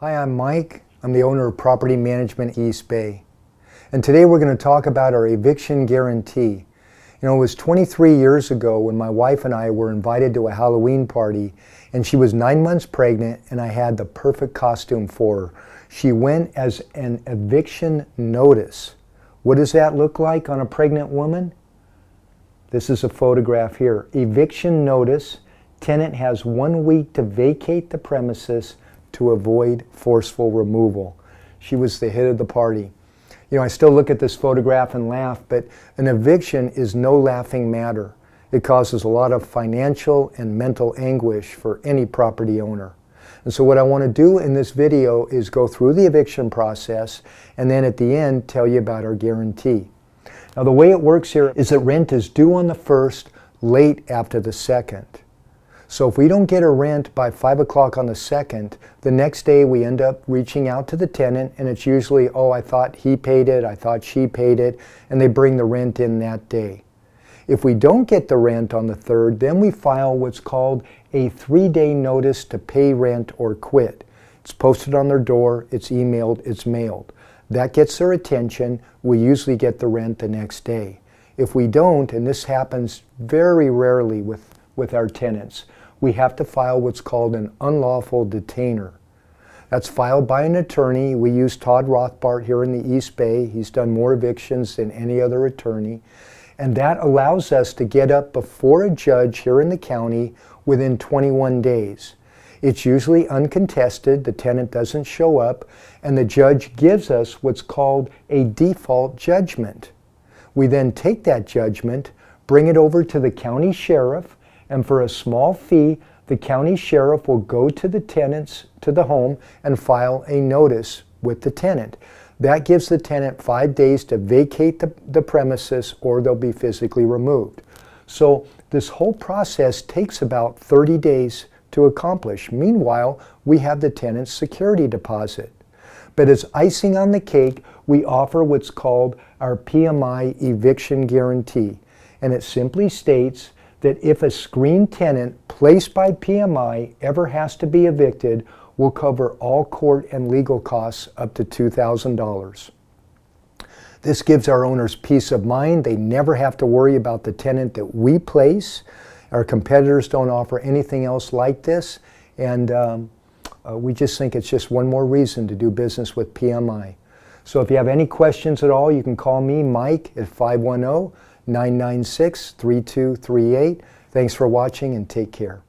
Hi, I'm Mike. I'm the owner of Property Management East Bay. And today we're going to talk about our eviction guarantee. You know, it was 23 years ago when my wife and I were invited to a Halloween party, and she was 9 months pregnant, and I had the perfect costume for her. She went as an eviction notice. What does that look like on a pregnant woman? This is a photograph here. Eviction notice. Tenant has 1 week to vacate the premises to avoid forceful removal. She was the hit of the party. You know, I still look at this photograph and laugh, but an eviction is no laughing matter. It causes a lot of financial and mental anguish for any property owner. And so what I want to do in this video is go through the eviction process and then at the end tell you about our guarantee. Now the way it works here is that rent is due on the 1st, late after the 2nd. So if we don't get a rent by 5 o'clock on the 2nd, the next day we end up reaching out to the tenant, and it's usually, oh, I thought he paid it, I thought she paid it, and they bring the rent in that day. If we don't get the rent on the 3rd, then we file what's called a 3-day notice to pay rent or quit. It's posted on their door, it's emailed, it's mailed. That gets their attention. We usually get the rent the next day. If we don't, and this happens very rarely with our tenants, we have to file what's called an unlawful detainer. That's filed by an attorney. We use Todd Rothbart here in the East Bay. He's done more evictions than any other attorney. And that allows us to get up before a judge here in the county within 21 days. It's usually uncontested, the tenant doesn't show up, and the judge gives us what's called a default judgment. We then take that judgment, bring it over to the county sheriff, and for a small fee, the county sheriff will go to the tenants, to the home, and file a notice with the tenant. That gives the tenant 5 days to vacate the premises or they'll be physically removed. So this whole process takes about 30 days to accomplish. Meanwhile, we have the tenant's security deposit. But as icing on the cake, we offer what's called our PMI Eviction Guarantee. And it simply states that if a screen tenant placed by PMI ever has to be evicted, we'll cover all court and legal costs up to $2,000. This gives our owners peace of mind. They never have to worry about the tenant that we place. Our competitors don't offer anything else like this, and we just think it's just one more reason to do business with PMI. So if you have any questions at all, you can call me, Mike, at 510-996-3238. Thanks for watching and take care.